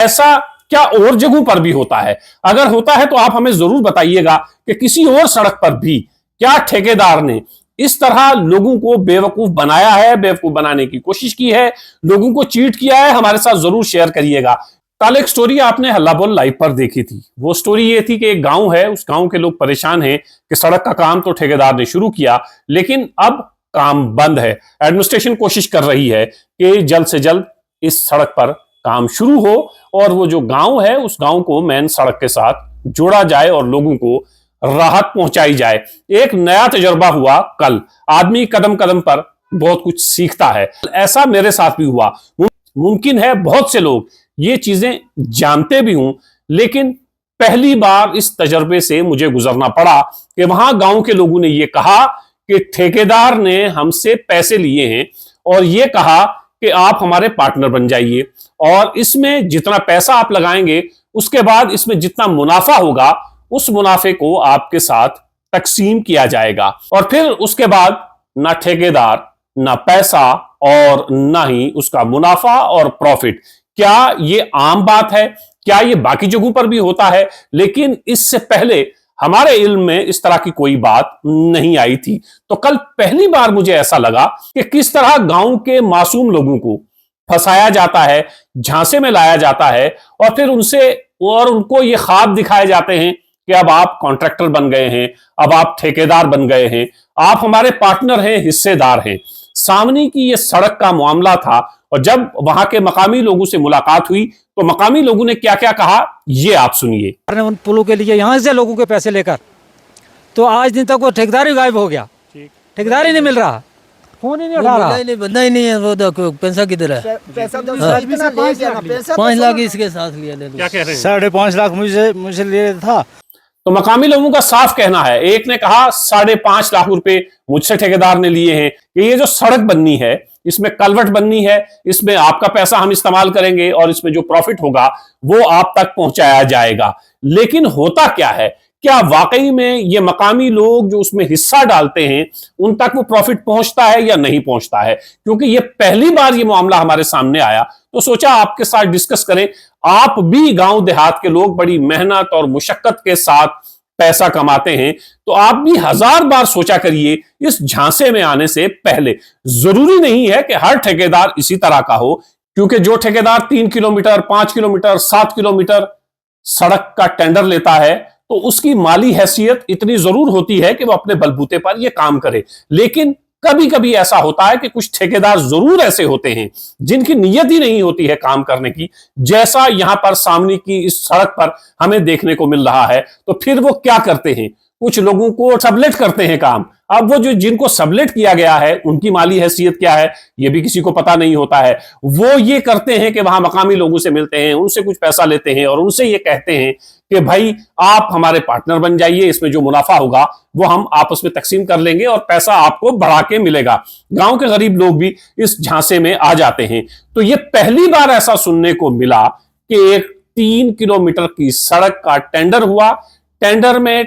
ऐसा क्या और जगहों पर भी होता है? अगर होता है तो आप हमें जरूर बताइएगा कि किसी और सड़क पर भी क्या ठेकेदार ने इस तरह लोगों को बेवकूफ बनाया है, बेवकूफ बनाने की कोशिश की है, लोगों को चीट किया है। हमारे साथ जरूर शेयर करिएगा। कल एक स्टोरी आपने हल्ला बोल लाइव पर देखी थी। वो स्टोरी ये थी कि एक गांव है, उस गांव के लोग परेशान हैं कि सड़क का काम तो ठेकेदार ने शुरू किया, लेकिन अब काम बंद है। एडमिनिस्ट्रेशन कोशिश कर रही है कि जल्द से जल्द इस सड़क पर काम शुरू हो और वो जो गांव है उस गांव को मेन सड़क के साथ जोड़ा जाए और लोगों को राहत पहुंचाई जाए। एक नया तजुर्बा हुआ कल। आदमी कदम कदम पर बहुत कुछ सीखता है। ऐसा मेरे साथ भी हुआ। मुमकिन है बहुत से लोग ये चीजें जानते भी हूं, लेकिन पहली बार इस तजर्बे से मुझे गुजरना पड़ा कि वहां गांव के लोगों ने ये कहा कि ठेकेदार ने हमसे पैसे लिए हैं और ये कहा कि आप हमारे पार्टनर बन जाइए और इसमें जितना पैसा आप लगाएंगे उसके बाद इसमें जितना मुनाफा होगा उस मुनाफे को आपके साथ तकसीम किया जाएगा। और फिर उसके बाद ना ठेकेदार, ना पैसा और ना ही उसका मुनाफा और प्रॉफिट। क्या ये आम बात है? क्या ये बाकी जगहों पर भी होता है? लेकिन इससे पहले हमारे इल्म में इस तरह की कोई बात नहीं आई थी। तो कल पहली बार मुझे ऐसा लगा कि किस तरह गांव के मासूम लोगों को फंसाया जाता है, झांसे में लाया जाता है और फिर उनको ये ख्वाब दिखाए जाते हैं कि अब आप कॉन्ट्रैक्टर बन गए हैं, अब आप ठेकेदार बन गए हैं, आप हमारे पार्टनर हैं, हिस्सेदार हैं। सामने की ये सड़क का मामला था और जब वहां के मकामी लोगों से मुलाकात हुई तो मकामी लोगों ने क्या क्या कहा ये आप सुनिए। उन पुलों के लिए यहाँ से लोगों के पैसे लेकर तो आज दिन तक वो ठेकेदार ही गायब हो गया। ठेकेदार ही नहीं मिल रहा, फोन ही नहीं उठा रहा, बंदा ही नहीं है। वो देखो पैसा किधर है? पैसा तो 5 लाख इसके साथ लिया। ले लो। क्या कह रहे हैं? 5.5 लाख मुझे ले था। तो मकामी लोगों का साफ कहना है, एक ने कहा 5.5 लाख रुपए मुझसे ठेकेदार ने लिए हैं कि ये जो सड़क बननी है, इसमें कलवट बननी है, इसमें आपका पैसा हम इस्तेमाल करेंगे और इसमें जो प्रॉफिट होगा वो आप तक पहुंचाया जाएगा। लेकिन होता क्या है? क्या वाकई में ये मकामी लोग जो उसमें हिस्सा डालते हैं उन तक वो प्रॉफिट पहुंचता है या नहीं पहुंचता है? क्योंकि ये पहली बार ये मामला हमारे सामने आया तो सोचा आपके साथ डिस्कस करें। आप भी गांव देहात के लोग बड़ी मेहनत और मुशक्कत के साथ पैसा कमाते हैं, तो आप भी 1000 बार सोचा करिए इस झांसे में आने से पहले। जरूरी नहीं है कि हर ठेकेदार इसी तरह का हो, क्योंकि जो ठेकेदार 3 किलोमीटर, 5 किलोमीटर, 7 किलोमीटर सड़क का टेंडर लेता है तो उसकी माली हैसियत इतनी जरूर होती है कि वो अपने बलबूते पर यह काम करे। लेकिन कभी कभी ऐसा होता है कि कुछ ठेकेदार जरूर ऐसे होते हैं जिनकी नीयत ही नहीं होती है काम करने की, जैसा यहां पर सामने की इस सड़क पर हमें देखने को मिल रहा है। तो फिर वो क्या करते हैं? कुछ लोगों को सबलेट करते हैं काम। अब वो जो जिनको सबलेट किया गया है उनकी माली हैसियत क्या है ये भी किसी को पता नहीं होता है। वो ये करते हैं कि वहां मकामी लोगों से मिलते हैं, उनसे कुछ पैसा लेते हैं और उनसे ये कहते हैं कि भाई आप हमारे पार्टनर बन जाइए, इसमें जो मुनाफा होगा वो हम आपस में तकसीम कर लेंगे और पैसा आपको बढ़ा के मिलेगा। गांव के गरीब लोग भी इस झांसे में आ जाते हैं। तो ये पहली बार ऐसा सुनने को मिला कि एक 3 किलोमीटर की सड़क का टेंडर हुआ। टेंडर में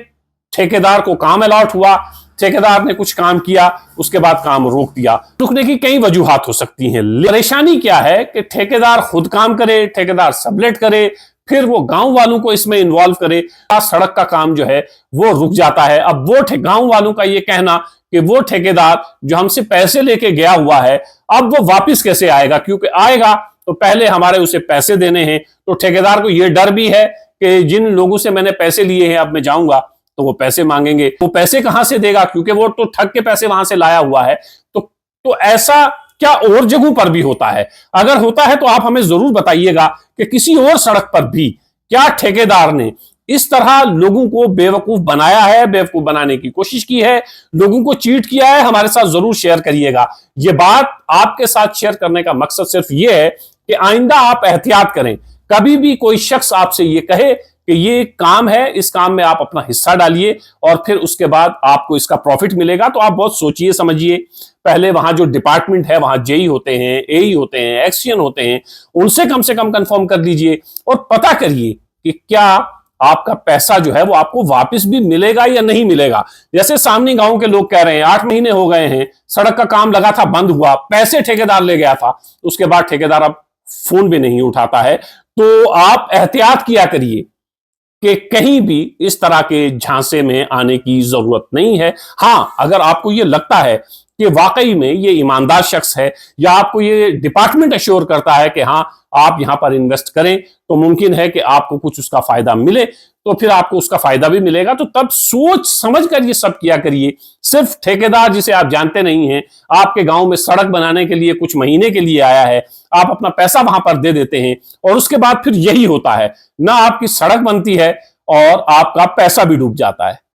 ठेकेदार को काम अलॉट हुआ, ठेकेदार ने कुछ काम किया, उसके बाद काम रोक दिया। रुकने की कई वजूहात हो सकती हैं। परेशानी क्या है कि ठेकेदार खुद काम करे, ठेकेदार सबलेट करे, फिर वो गांव वालों को इसमें इन्वॉल्व करे, सड़क का काम जो है वो रुक जाता है। अब वो गांव वालों का ये कहना कि वो ठेकेदार जो हमसे पैसे लेके गया हुआ है अब वो वापिस कैसे आएगा, क्योंकि आएगा तो पहले हमारे उसे पैसे देने हैं। तो ठेकेदार को यह डर भी है कि जिन लोगों से मैंने पैसे लिए हैं अब मैं जाऊंगा तो वो पैसे मांगेंगे। वो पैसे कहां से देगा, क्योंकि वो तो ठग के पैसे वहां से लाया हुआ है। तो ऐसा क्या और जगहों पर भी होता है? अगर होता है तो आप हमें जरूर बताइएगा कि किसी और सड़क पर भी क्या ठेकेदार ने इस तरह लोगों को बेवकूफ बनाया है, बेवकूफ बनाने की कोशिश की है, लोगों को चीट किया है। हमारे साथ जरूर शेयर करिएगा। यह बात आपके साथ शेयर करने का मकसद सिर्फ यह है कि आइंदा आप एहतियात करें। कभी भी कोई शख्स आपसे यह कहे कि ये काम है, इस काम में आप अपना हिस्सा डालिए और फिर उसके बाद आपको इसका प्रॉफिट मिलेगा, तो आप बहुत सोचिए समझिए। पहले वहां जो डिपार्टमेंट है, वहां जेई होते हैं, एई होते हैं, एक्सईएन होते हैं, उनसे कम से कम कंफर्म कर लीजिए और पता करिए कि क्या आपका पैसा जो है वो आपको वापस भी मिलेगा या नहीं मिलेगा। जैसे सामने गांव के लोग कह रहे हैं 8 महीने हो गए हैं, सड़क का काम लगा था, बंद हुआ, पैसे ठेकेदार ले गया था, उसके बाद ठेकेदार अब फोन भी नहीं उठाता है। तो आप एहतियात किया करिए कि कहीं भी इस तरह के झांसे में आने की जरूरत नहीं है। हां, अगर आपको यह लगता है कि वाकई में ये ईमानदार शख्स है, या आपको ये डिपार्टमेंट अश्योर करता है कि हां आप यहां पर इन्वेस्ट करें तो मुमकिन है कि आपको कुछ उसका फायदा मिले, तो फिर आपको उसका फायदा भी मिलेगा। तो तब सोच समझ कर ये सब किया करिए। सिर्फ ठेकेदार जिसे आप जानते नहीं हैं, आपके गांव में सड़क बनाने के लिए कुछ महीने के लिए आया है, आप अपना पैसा वहां पर दे देते हैं और उसके बाद फिर यही होता है, ना आपकी सड़क बनती है और आपका पैसा भी डूब जाता है।